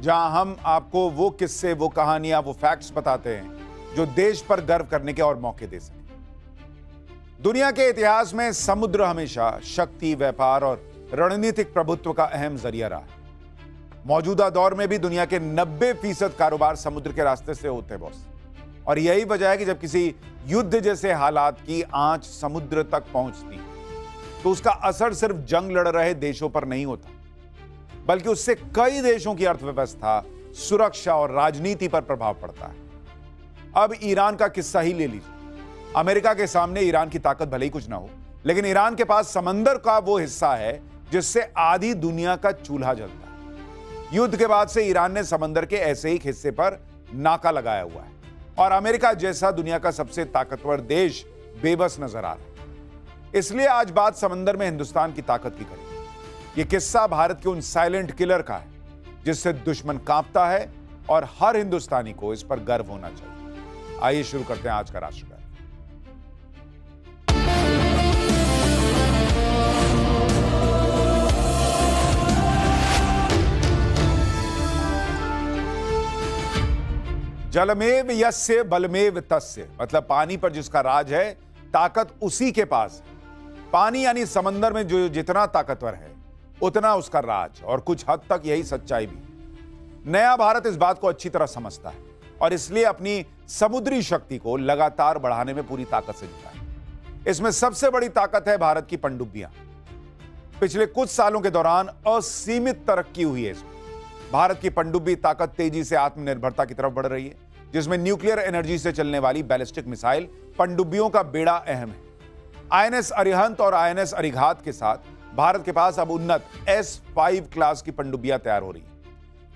जहां हम आपको वो किस्से, वो कहानियां, वो फैक्ट्स बताते हैं जो देश पर गर्व करने के और मौके दे सके। दुनिया के इतिहास में समुद्र हमेशा शक्ति, व्यापार और रणनीतिक प्रभुत्व का अहम जरिया रहा है। मौजूदा दौर में भी दुनिया के 90% कारोबार समुद्र के रास्ते से होते हैं बॉस। और यही वजह है कि जब किसी युद्ध जैसे हालात की आंच समुद्र तक पहुंचती तो उसका असर सिर्फ जंग लड़ रहे देशों पर नहीं होता, बल्कि उससे कई देशों की अर्थव्यवस्था, सुरक्षा और राजनीति पर प्रभाव पड़ता है। अब ईरान का किस्सा ही ले लीजिए। अमेरिका के सामने ईरान की ताकत भले ही कुछ ना हो, लेकिन ईरान के पास समंदर का वो हिस्सा है जिससे आधी दुनिया का चूल्हा जलता है। युद्ध के बाद से ईरान ने समंदर के ऐसे ही हिस्से पर नाका लगाया हुआ है और अमेरिका जैसा दुनिया का सबसे ताकतवर देश बेबस नजर आ रहा है। इसलिए आज बात समंदर में हिंदुस्तान की ताकत की करेंगे। यह किस्सा भारत के उन साइलेंट किलर का है जिससे दुश्मन कांपता है और हर हिंदुस्तानी को इस पर गर्व होना चाहिए। आइए शुरू करते हैं आज का राष्ट्रगान। जलमेव यस्य बलमेव तस्य, मतलब पानी पर जिसका राज है, ताकत उसी के पास है। पानी यानी समंदर में जो जितना ताकतवर है उतना उसका राज, और कुछ हद तक यही सच्चाई भी। नया भारत इस बात को अच्छी तरह समझता है और इसलिए अपनी समुद्री शक्ति को लगातार बढ़ाने में पूरी ताकत से जुटा है। इसमें सबसे बड़ी ताकत है भारत की पनडुब्बियां। पिछले कुछ सालों के दौरान असीमित तरक्की हुई है इसमें। भारत की पनडुब्बी ताकत तेजी से आत्मनिर्भरता की तरफ बढ़ रही है, जिसमें न्यूक्लियर एनर्जी से चलने वाली बैलिस्टिक मिसाइल पनडुब्बियों का बेड़ा अहम है। आईएनएस अरिहंत और आईएनएस अरिघात के साथ भारत के पास अब उन्नत S5 क्लास की पनडुब्बियां तैयार हो रही हैं,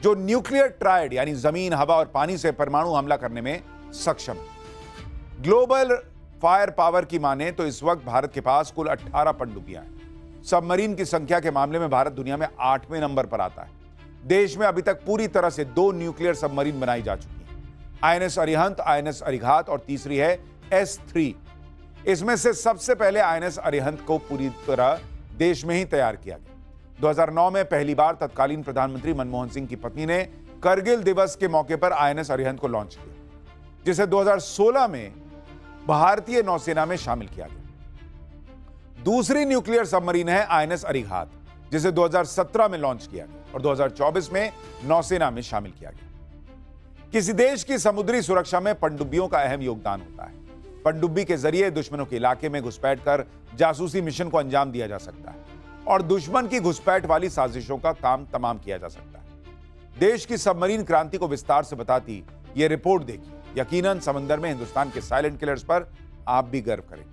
जो न्यूक्लियर ट्रायड यानी जमीन, हवा और पानी से परमाणु हमला करने में सक्षम है। ग्लोबल फायर पावर की माने तो इस वक्त भारत के पास कुल 18 पनडुब्बियां हैं। सबमरीन की संख्या के मामले में भारत दुनिया में 8वें नंबर पर आता है। देश में अभी तक पूरी तरह से 2 न्यूक्लियर सबमरीन बनाई जा चुकी हैं, आईएनएस अरिहंत, आईएनएस अरिघात और तीसरी है S3। इसमें से सबसे पहले आईएनएस अरिहंत को पूरी तरह देश में ही तैयार किया गया। 2009 में पहली बार तत्कालीन प्रधानमंत्री मनमोहन सिंह की पत्नी ने करगिल दिवस के मौके पर आईएनएस अरिहंत को लॉन्च किया, जिसे 2016 में भारतीय नौसेना में शामिल किया गया। दूसरी न्यूक्लियर सबमरीन है आईएनएस अरिघात, जिसे 2017 में लॉन्च किया गया और 2024 में नौसेना में शामिल किया गया। किसी देश की समुद्री सुरक्षा में पनडुब्बियों का अहम योगदान होता है। पनडुब्बी के जरिए दुश्मनों के इलाके में घुसपैठ कर जासूसी मिशन को अंजाम दिया जा सकता है और दुश्मन की घुसपैठ वाली साजिशों का काम तमाम किया जा सकता है। देश की सबमरीन क्रांति को विस्तार से बताती यह रिपोर्ट देखिए। यकीनन समंदर में हिंदुस्तान के साइलेंट किलर्स पर आप भी गर्व करेंगे।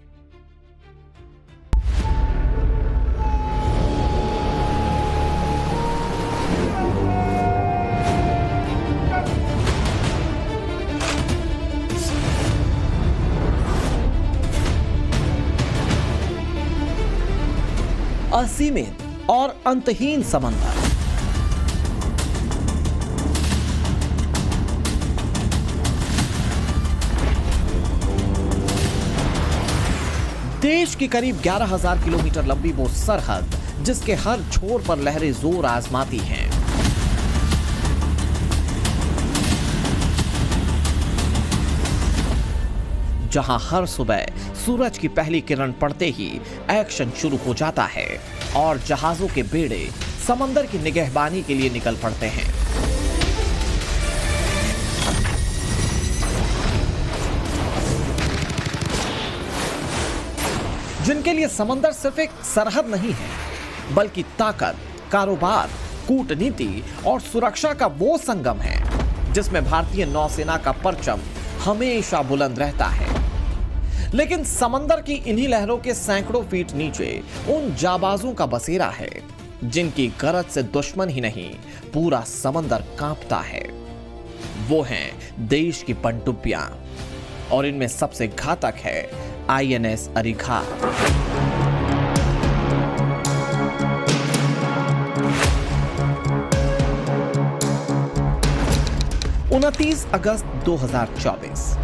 असीमित और अंतहीन समंदर, देश की करीब 11,000 किलोमीटर लंबी वो सरहद जिसके हर छोर पर लहरें जोर आजमाती हैं। जहां हर सुबह सूरज की पहली किरण पड़ते ही एक्शन शुरू हो जाता है और जहाजों के बेड़े समंदर की निगहबानी के लिए निकल पड़ते हैं। जिनके लिए समंदर सिर्फ एक सरहद नहीं है, बल्कि ताकत, कारोबार, कूटनीति और सुरक्षा का वो संगम है जिसमें भारतीय नौसेना का परचम हमेशा बुलंद रहता है। लेकिन समंदर की इन्हीं लहरों के सैकड़ों फीट नीचे उन जाबाजों का बसेरा है जिनकी गरज से दुश्मन ही नहीं, पूरा समंदर कांपता है। वो हैं देश की पनडुब्बियां, और इनमें सबसे घातक है आईएनएस अरिघात। 29 अगस्त 2024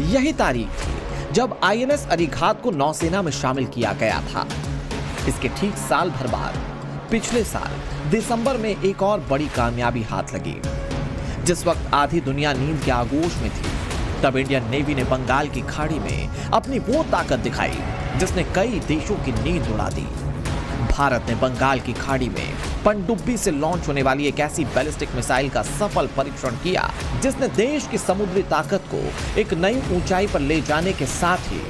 यही तारीख थी जब आईएनएस अरिघात को नौसेना में शामिल किया गया था। इसके ठीक साल भर बाद पिछले साल दिसंबर में एक और बड़ी कामयाबी हाथ लगी। जिस वक्त आधी दुनिया नींद के आगोश में थी, तब इंडियन नेवी ने बंगाल की खाड़ी में अपनी वो ताकत दिखाई जिसने कई देशों की नींद उड़ा दी। भारत ने बंगाल की खाड़ी में पनडुब्बी से लॉन्च होने वाली एक ऐसी बैलिस्टिक मिसाइल का सफल परीक्षण किया जिसने देश की समुद्री ताकत को एक नई ऊंचाई पर ले जाने के साथ ही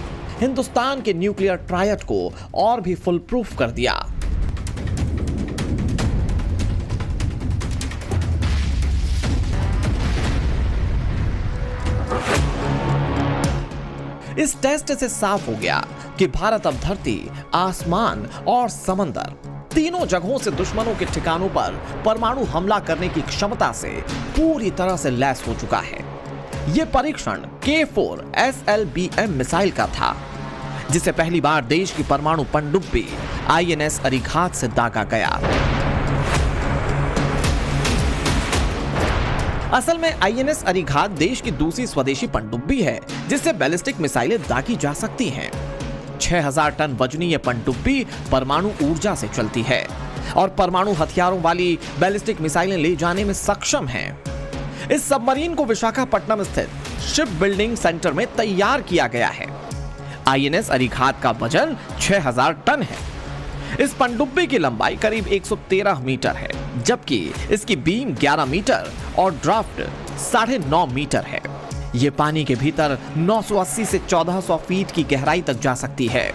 हिंदुस्तान के न्यूक्लियर ट्रायड को और भी फुल प्रूफ कर दिया। इस टेस्ट से साफ हो गया कि भारत अब धरती, आसमान और समंदर तीनों जगहों से दुश्मनों के ठिकानों पर परमाणु हमला करने की क्षमता से पूरी तरह से लैस हो चुका है। यह परीक्षण K4 SLBM मिसाइल का था, जिसे पहली बार देश की परमाणु पनडुब्बी INS अरिघात से दागा गया। असल में INS अरिघात देश की दूसरी स्वदेशी पनडुब्बी है जिससे बैलिस्टिक मिसाइलें दागी जा सकती हैं। 6000 टन वजनी ये पनडुब्बी परमाणु ऊर्जा से चलती है और परमाणु हथियारों वाली बैलिस्टिक मिसाइलें ले जाने में सक्षम है। इस सबमरीन को विशाखापट्टनम स्थित शिप बिल्डिंग सेंटर में तैयार किया गया है। INS अरिघात का वजन 6000 टन है। इस पनडुब्बी की लंबाई करीब 113 मीटर है, जबकि इसकी बीम 11 मीटर और ड्राफ्ट 9.5 मीटर है। यह पानी के भीतर 980 से 1400 फीट की गहराई तक जा सकती है।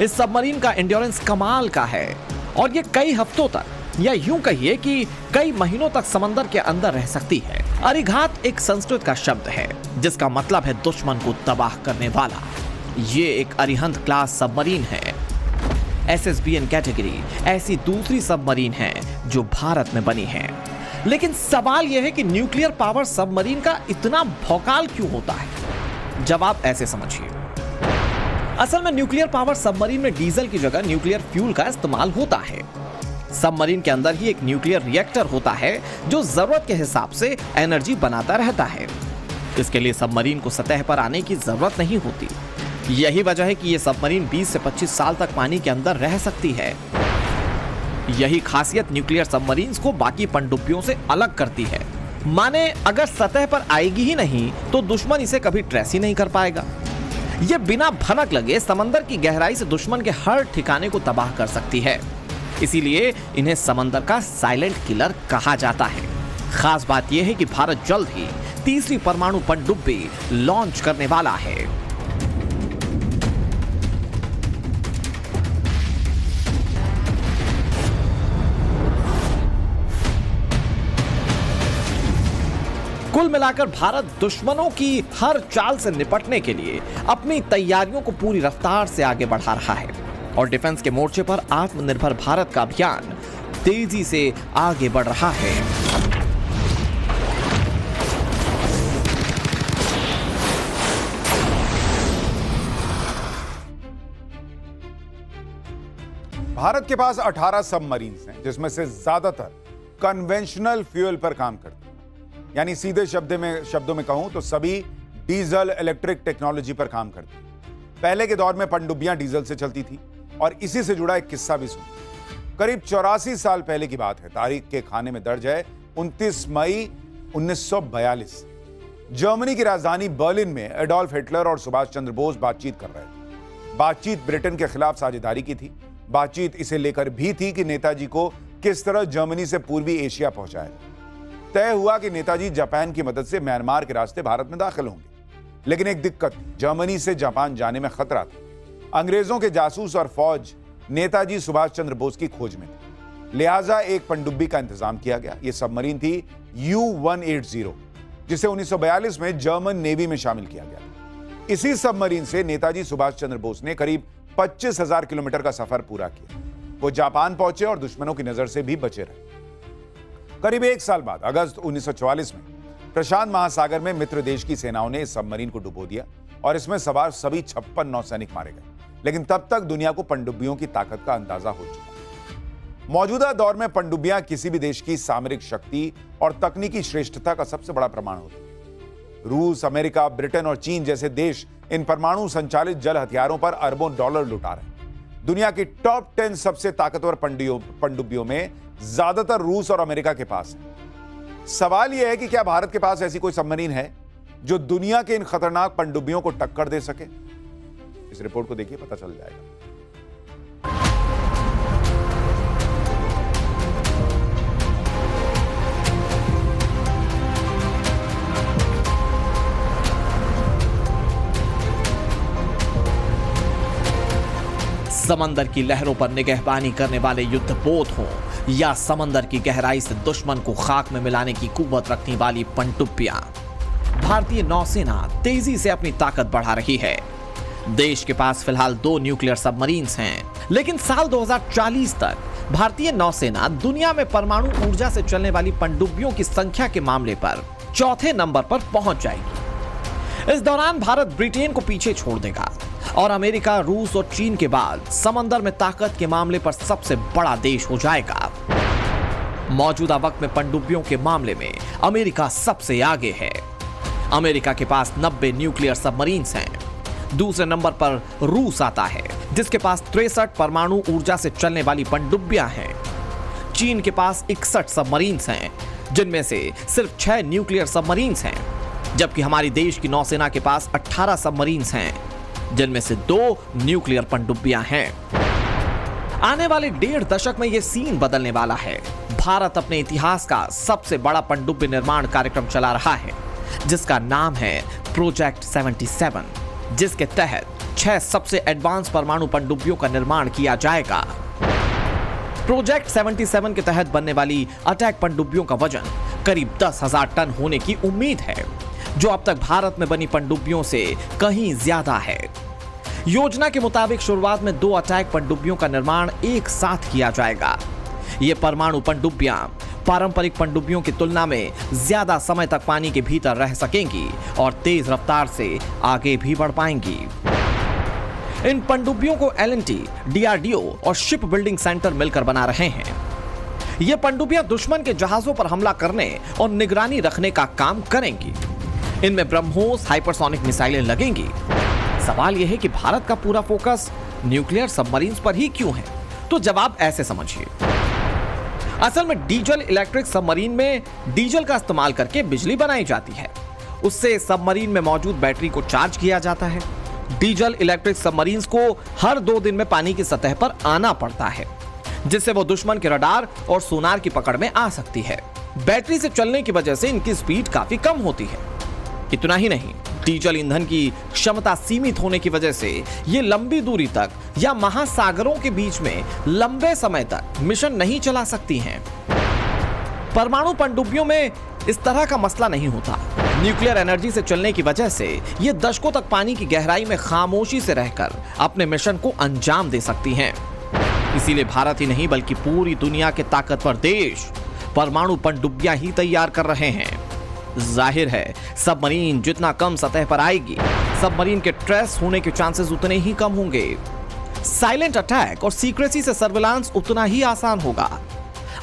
इस सबमरीन का एंड्योरेंस कमाल का है और यह कई हफ्तों तक या यूं कहिए कि कई महीनों तक समंदर के अंदर रह सकती है। अरिघात एक संस्कृत का शब्द है जिसका मतलब है दुश्मन को तबाह करने वाला। ये एक अरिहंत क्लास सबमरीन है। SSBN कैटेगरी ऐसी दूसरी सबमरीन है जो भारत में बनी है। लेकिन सवाल यह है कि न्यूक्लियर पावर सबमरीन का इतना भौकाल क्यों होता है? जवाब ऐसे समझिए। असल में न्यूक्लियर पावर सबमरीन में डीजल की जगह न्यूक्लियर फ्यूल का इस्तेमाल होता है। सबमरीन के अंदर ही एक न्यूक्लियर रिएक्टर होता है जो जरूरत के हिसाब से एनर्जी बनाता रहता है। इसके लिए सबमरीन को सतह पर आने की जरूरत नहीं होती। यही वजह है कि यह सबमरीन 20 से 25 साल तक पानी के अंदर रह सकती है। यही खासियत न्यूक्लियर सबमरीन्स को बाकी पनडुब्बियों से अलग करती है। माने अगर सतह पर आएगी ही नहीं तो दुश्मन इसे कभी ट्रेस ही नहीं कर पाएगा। यह बिना भनक लगे समंदर की गहराई से दुश्मन के हर ठिकाने को तबाह कर सकती है। इसीलिए इन्हें समंदर का साइलेंट किलर कहा जाता है। खास बात यह है कि भारत जल्द ही तीसरी परमाणु पनडुब्बी लॉन्च करने वाला है। कुल मिलाकर भारत दुश्मनों की हर चाल से निपटने के लिए अपनी तैयारियों को पूरी रफ्तार से आगे बढ़ा रहा है और डिफेंस के मोर्चे पर आत्मनिर्भर भारत का अभियान तेजी से आगे बढ़ रहा है। भारत के पास 18 सबमरीन्स हैं जिसमें से ज्यादातर कन्वेंशनल फ्यूल पर काम करते हैं। यानी सीधे शब्दों में कहूं तो सभी डीजल इलेक्ट्रिक टेक्नोलॉजी पर काम करती है। पहले के दौर में पनडुब्बियां डीजल से चलती थी और इसी से जुड़ा एक किस्सा भी सुनिए। करीब 84 साल पहले की बात है। तारीख के खाने में दर्ज है 29 मई 1942। जर्मनी की राजधानी बर्लिन में एडोल्फ हिटलर और सुभाष चंद्र बोस बातचीत कर रहे थे। बातचीत ब्रिटेन के खिलाफ साझेदारी की थी। बातचीत इसे लेकर भी थी कि नेताजी को किस तरह जर्मनी से पूर्वी एशिया पहुंचाया। तय हुआ कि नेताजी जापान की मदद से म्यांमार के रास्ते भारत में दाखिल होंगे। लेकिन एक दिक्कत थी, जर्मनी से जापान जाने में खतरा था। अंग्रेजों के जासूस और फौज नेताजी सुभाष चंद्र बोस की खोज में थे। लिहाजा एक पनडुब्बी का इंतजाम किया गया। यह सबमरीन थी U-180, जिसे 1942 में जर्मन नेवी में शामिल किया गया। इसी सबमरीन से नेताजी सुभाष चंद्र बोस ने करीब 25,000 किलोमीटर का सफर पूरा किया। वो जापान पहुंचे और दुश्मनों की नजर से भी बचे रहे। करीब एक साल बाद अगस्त 1944 में प्रशांत महासागर में मित्र देश की सेनाओं ने इस सबमरीन को डुबो दिया और इसमें सवार सभी 56 नौसैनिक मारे गए। लेकिन तब तक दुनिया को पनडुब्बियों की ताकत का अंदाजा हो चुका। मौजूदा दौर में पनडुब्बियां किसी भी देश की सामरिक शक्ति और तकनीकी श्रेष्ठता का सबसे बड़ा प्रमाण होती है। रूस, अमेरिका, ब्रिटेन और चीन जैसे देश इन परमाणु संचालित जल हथियारों पर अरबों डॉलर लुटा रहे हैं। दुनिया की टॉप 10 सबसे ताकतवर पनडुब्बियों में ज्यादातर रूस और अमेरिका के पास है। सवाल यह है कि क्या भारत के पास ऐसी कोई सबमरीन है जो दुनिया के इन खतरनाक पनडुब्बियों को टक्कर दे सके? इस रिपोर्ट को देखिए, पता चल जाएगा। समंदर की लहरों पर निगहबानी करने वाले युद्धपोत हों या समंदर की गहराई से दुश्मन को खाक में मिलाने की कुव्वत रखने वाली पनडुब्बियां, भारतीय नौसेना तेजी से अपनी ताकत बढ़ा रही है। देश के पास फिलहाल 2 न्यूक्लियर सबमरीन्स हैं, लेकिन साल 2040 तक भारतीय नौसेना दुनिया में परमाणु ऊर्जा से चलने वाली पनडुब्बियों की संख्या के मामले पर चौथे नंबर पर पहुंच जाएगी। इस दौरान भारत ब्रिटेन को पीछे छोड़ देगा और अमेरिका, रूस और चीन के बाद समंदर में ताकत के मामले पर सबसे बड़ा देश हो जाएगा। मौजूदा वक्त में पनडुब्बियों के मामले में अमेरिका सबसे आगे है। अमेरिका के पास 90 न्यूक्लियर सबमरीन्स हैं। दूसरे नंबर पर रूस आता है, जिसके पास 63 परमाणु ऊर्जा से चलने वाली पनडुब्बियां हैं। चीन के पास 61 सबमरीन्स हैं, जिनमें से सिर्फ 6 न्यूक्लियर सबमरीन्स हैं, जबकि हमारी देश की नौसेना के पास 18 सबमरीन्स हैं, जिनमें से 2 न्यूक्लियर पनडुब्बियां हैं। आने वाले 1.5 दशक में यह सीन बदलने वाला है। भारत अपने इतिहास का सबसे बड़ा पनडुब्बी निर्माण कार्यक्रम चला रहा है, जिसका नाम है प्रोजेक्ट 77, जिसके तहत 6 सबसे एडवांस परमाणु पनडुब्बियों का निर्माण किया जाएगा। प्रोजेक्ट 77 के तहत बनने वाली अटैक पनडुब्बियों का वजन करीब 10,000 टन होने की उम्मीद है, जो अब तक भारत में बनी पनडुब्बियों से कहीं ज्यादा है। योजना के मुताबिक शुरुआत में 2 अटैक पनडुब्बियों का निर्माण एक साथ किया जाएगा। ये परमाणु पनडुब्बियां पारंपरिक पनडुब्बियों की तुलना में ज्यादा समय तक पानी के भीतर रह सकेंगी और तेज रफ्तार से आगे भी बढ़ पाएंगी। इन पनडुब्बियों को L&T, DRDO और शिप बिल्डिंग सेंटर मिलकर बना रहे हैं। ये पनडुब्बियां दुश्मन के जहाजों पर हमला करने और निगरानी रखने का काम करेंगी। इनमें ब्रह्मोस हाइपरसोनिक मिसाइलें लगेंगी। सवाल यह है कि भारत का पूरा फोकस न्यूक्लियर सबमरीन्स पर ही क्यों है? तो जवाब ऐसे समझिए। असल में डीजल इलेक्ट्रिक सबमरीन में डीजल का इस्तेमाल करके बिजली बनाई जाती है। उससे सबमरीन में मौजूद बैटरी को चार्ज किया जाता है। डीजल इलेक्ट्रिक सबमरीन्स को हर 2 दिन में पानी की सतह पर आना पड़ता है, जिससे वो दुश्मन के रडार और सोनार की पकड़ में आ सकती है। बैटरी से चलने की वजह से इनकी स्पीड काफी कम होती है। इतना ही नहीं, डीजल ईंधन की क्षमता सीमित होने की वजह से ये लंबी दूरी तक या महासागरों के बीच में लंबे समय तक मिशन नहीं चला सकती हैं। परमाणु पनडुब्बियों में इस तरह का मसला नहीं होता। न्यूक्लियर एनर्जी से चलने की वजह से ये दशकों तक पानी की गहराई में खामोशी से रहकर अपने मिशन को अंजाम दे सकती हैं। इसीलिए भारत ही नहीं बल्कि पूरी दुनिया के ताकतवर देश परमाणु पनडुब्बियां ही तैयार कर रहे हैं। जाहिर है, सबमरीन जितना कम सतह पर आएगी, सबमरीन के ट्रेस होने के चांसेस उतने ही कम होंगे। साइलेंट अटैक और सीक्रेसी से सर्विलांस उतना ही आसान होगा।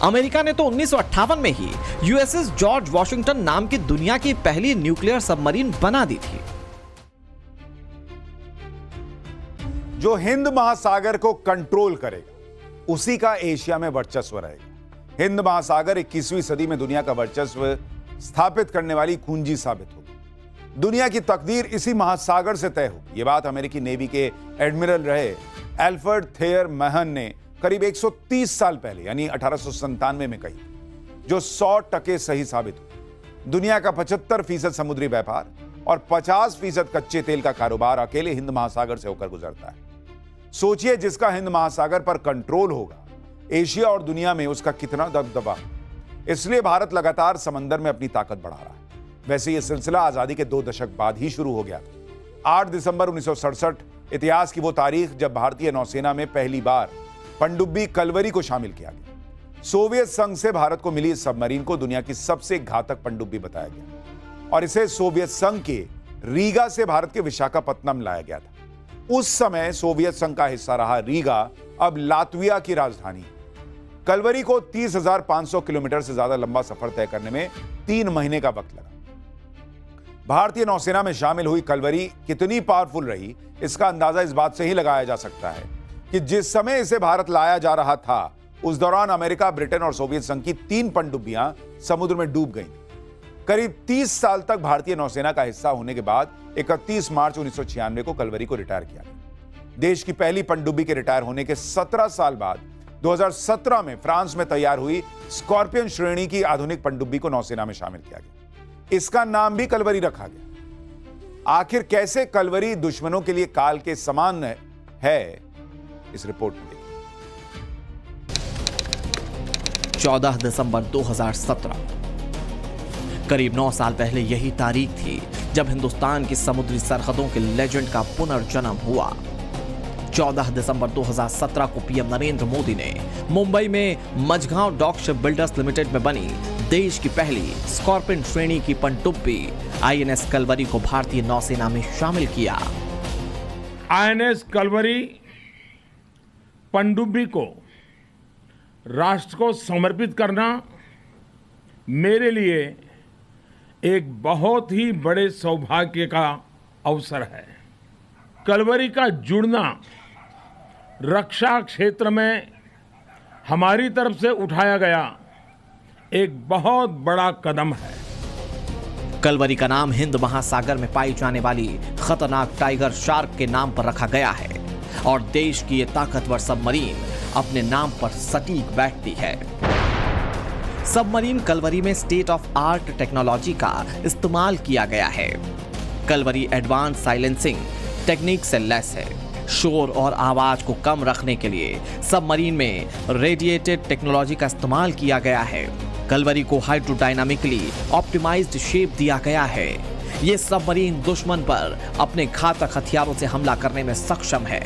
अमेरिका ने तो 1958 में ही USS जॉर्ज वॉशिंगटन नाम की दुनिया की पहली न्यूक्लियर सबमरीन बना दी थी। जो हिंद महासागर को कंट्रोल करेगा, उसी का एशिया में वर्चस्व रहेगा। हिंद महासागर 21वीं सदी में दुनिया का वर्चस्व स्थापित करने वाली कुंजी साबित होगी। दुनिया की तकदीर इसी महासागर से तय होगी। यह बात अमेरिकी नेवी के एडमिरल रहे एल्फ्रेड थेयर महन ने करीब 130 साल पहले यानी 1897 में कही, जो 100% सही साबित हुई। दुनिया का 75% समुद्री व्यापार और 50% कच्चे तेल का कारोबार अकेले हिंद महासागर से होकर गुजरता है। सोचिए, जिसका हिंद महासागर पर कंट्रोल होगा, एशिया और दुनिया में उसका कितना दबदबा। इसलिए भारत लगातार समंदर में अपनी ताकत बढ़ा रहा है। वैसे यह सिलसिला आजादी के 2 दशक बाद ही शुरू हो गया था। 8 दिसंबर 1967 इतिहास की वो तारीख जब भारतीय नौसेना में पहली बार पनडुब्बी कलवरी को शामिल किया गया। सोवियत संघ से भारत को मिली इस सबमरीन को दुनिया की सबसे घातक पनडुब्बी बताया गया और इसे सोवियत संघ के रीगा से भारत के विशाखापत्तनम लाया गया था। उस समय सोवियत संघ का हिस्सा रहा रीगा अब लातविया की राजधानी है। कलवरी को 30,500 किलोमीटर से ज्यादा लंबा सफर तय करने में 3 महीने का वक्त लगा। भारतीय नौसेना में शामिल हुई कलवरी कितनी पावरफुल रही, इसका अंदाजा इस बात से ही लगाया जा सकता है कि जिस समय इसे भारत लाया जा रहा था, उस दौरान अमेरिका, ब्रिटेन और सोवियत संघ की 3 पनडुब्बियां समुद्र में डूब गईं। करीब 30 साल तक भारतीय नौसेना का हिस्सा होने के बाद 31 मार्च 1996 को कलवरी को रिटायर किया गया। देश की पहली पनडुब्बी के रिटायर होने के 17 साल बाद 2017 में फ्रांस में तैयार हुई स्कॉर्पियन श्रेणी की आधुनिक पनडुब्बी को नौसेना में शामिल किया गया। इसका नाम भी कलवरी रखा गया। आखिर कैसे कलवरी दुश्मनों के लिए काल के समान है, इस रिपोर्ट में देखिए। 14 दिसंबर 2017, करीब 9 साल पहले यही तारीख थी जब हिंदुस्तान की समुद्री सरहदों के लेजेंड का पुनर्जन्म हुआ। 14 दिसंबर 2017 को पीएम नरेंद्र मोदी ने मुंबई में Mazagon dock ship builders limited में बनी देश की पहली स्कॉर्पियन श्रेणी की पनडुब्बी आईएनएस कलवरी को भारतीय नौसेना में शामिल किया। आईएनएस कलवरी पनडुब्बी को राष्ट्र को समर्पित करना मेरे लिए एक बहुत ही बड़े सौभाग्य का अवसर है। कलवरी का जुड़ना रक्षा क्षेत्र में हमारी तरफ से उठाया गया एक बहुत बड़ा कदम है। कलवरी का नाम हिंद महासागर में पाई जाने वाली खतरनाक टाइगर शार्क के नाम पर रखा गया है और देश की ये ताकतवर सबमरीन अपने नाम पर सटीक बैठती है। सबमरीन कलवरी में स्टेट ऑफ आर्ट टेक्नोलॉजी का इस्तेमाल किया गया है। कलवरी एडवांस साइलेंसिंग टेक्निक से लैस है। शोर और आवाज को कम रखने के लिए सबमरीन में रेडिएटेड टेक्नोलॉजी का इस्तेमाल किया गया है। कलवरी को हाइड्रोडायनामिकली ऑप्टिमाइज्ड शेप दिया गया है। ये सबमरीन दुश्मन पर अपने घातक हथियारों से हमला करने में सक्षम है।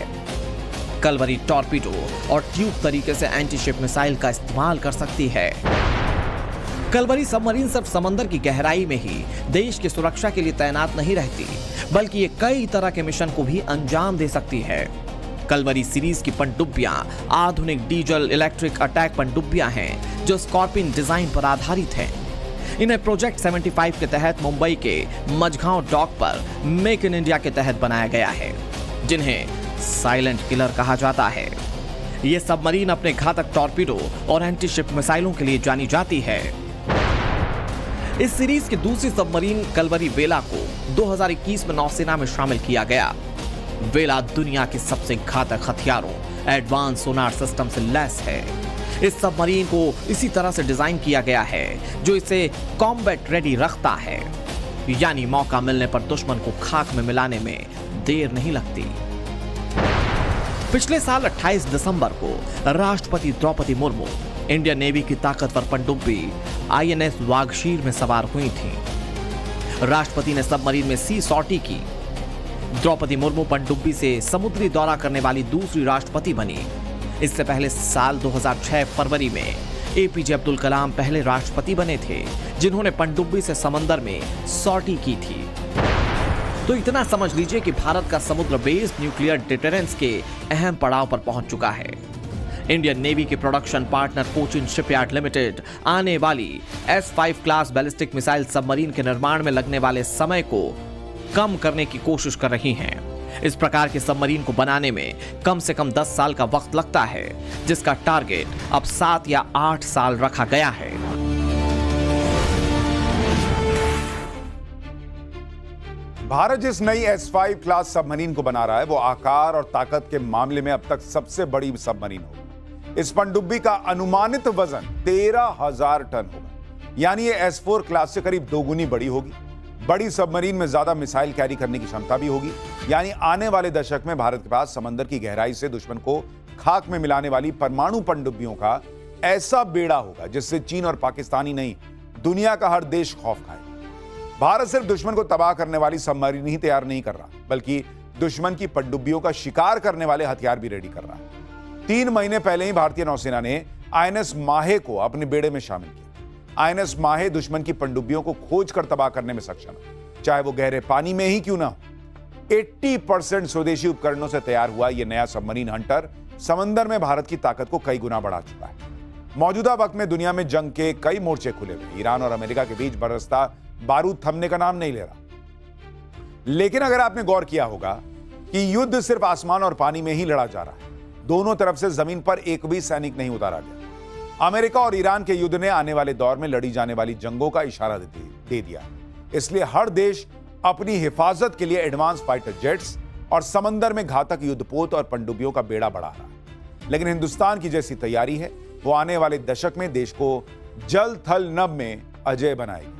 कलवरी टॉर्पीडो और ट्यूब तरीके से एंटी शिप मिसाइल का इस्तेमाल कर सकती है। कलवरी सबमरीन सिर्फ समंदर की गहराई में ही देश की सुरक्षा के लिए तैनात नहीं रहती, बल्कि ये कई तरह के मिशन को भी अंजाम दे सकती है। कलवरी सीरीज की पनडुब्बियां आधुनिक डीजल इलेक्ट्रिक अटैक पनडुब्बियां हैं जो स्कॉर्पियन डिजाइन पर आधारित हैं। इन्हें प्रोजेक्ट 75 के तहत मुंबई के मझगांव डॉक पर मेक इन इंडिया के तहत बनाया गया है, जिन्हें साइलेंट किलर कहा जाता है। ये सबमरीन अपने घातक टॉर्पीडो और एंटी शिप मिसाइलों के लिए जानी जाती है। इस सीरीज की दूसरी सबमरीन कलवरी वेला को 2021 में नौसेना में शामिल किया गया। वेला दुनिया के सबसे घातक हथियारों एडवांस सोनार सिस्टम से लैस है। इस सबमरीन को इसी तरह से डिजाइन किया गया है जो इसे कॉम्बैट रेडी रखता है, यानी मौका मिलने पर दुश्मन को खाक में मिलाने में देर नहीं लगती। पिछले साल 28 दिसंबर को राष्ट्रपति द्रौपदी मुर्मू इंडियन नेवी की ताकतवर पनडुब्बी आईएनएस वागशीर में सवार हुई थी। राष्ट्रपति ने सबमरीन में सी सॉर्टी की। द्रौपदी मुर्मू पनडुब्बी से समुद्री दौरा करने वाली दूसरी राष्ट्रपति बनी। इससे पहले साल 2006 फरवरी में एपीजे अब्दुल कलाम पहले राष्ट्रपति बने थे जिन्होंने पनडुब्बी से समंदर में सॉर्टी की थी। तो इतना समझ लीजिए कि भारत का समुद्र बेस्ड न्यूक्लियर डिटरेंस के अहम पड़ाव पर पहुंच चुका है। इंडियन नेवी के production partner Cochin shipyard limited आने वाली S5 class ballistic missile submarine के निर्माण में लगने वाले समय को कम करने की कोशिश कर रही हैं। इस प्रकार के सबमरीन को बनाने में कम से कम 10 साल का वक्त लगता है, जिसका टारगेट अब 7 या 8 साल रखा गया है। भारत जिस नई S5 क्लास सबमरीन को बना रहा है वो आकार और ताकत के मामले में अब तक सबसे बड़ी सबमरीन होगी। इस पनडुब्बी का अनुमानित वजन 13,000 टन होगा, यानी ये S4 क्लास से करीब 2 गुनी बड़ी होगी। बड़ी सबमरीन में ज्यादा मिसाइल कैरी करने की क्षमता भी होगी, यानी आने वाले दशक में भारत के पास समंदर की गहराई से दुश्मन को खाक में मिलाने वाली परमाणु पनडुब्बियों का ऐसा बेड़ा होगा जिससे चीन और पाकिस्तान ही नहीं, दुनिया का हर देश खौफ खाएगा। भारत सिर्फ दुश्मन को तबाह करने वाली सबमरीन ही तैयार नहीं कर रहा, बल्कि दुश्मन की पनडुब्बियों का शिकार करने वाले हथियार भी रेडी कर रहा है। 3 महीने पहले ही भारतीय नौसेना ने आईएनएस माहे को अपने बेड़े में शामिल किया। आईएनएस माहे दुश्मन की पनडुब्बियों को खोज कर तबाह करने में सक्षम है, चाहे वो गहरे पानी में ही क्यों ना हो। 80% स्वदेशी उपकरणों से तैयार हुआ यह नया सबमरीन हंटर समंदर में भारत की ताकत को कई गुना बढ़ा चुका है। मौजूदा वक्त में दुनिया में जंग के कई मोर्चे खुले हुए। ईरान और अमेरिका के बीच बरसता बारूद थमने का नाम नहीं ले रहा। लेकिन अगर आपने गौर किया होगा कि युद्ध सिर्फ आसमान और पानी में ही लड़ा जा रहा है, दोनों तरफ से जमीन पर एक भी सैनिक नहीं उतारा गया। अमेरिका और ईरान के युद्ध ने आने वाले दौर में लड़ी जाने वाली जंगों का इशारा दे दिया। इसलिए हर देश अपनी हिफाजत के लिए एडवांस फाइटर जेट्स और समंदर में घातक युद्धपोत और पनडुब्बियों का बेड़ा बढ़ा रहा है। लेकिन हिंदुस्तान की जैसी तैयारी है, वो आने वाले दशक में देश को जल थल नभ में अजेय बनाएगी।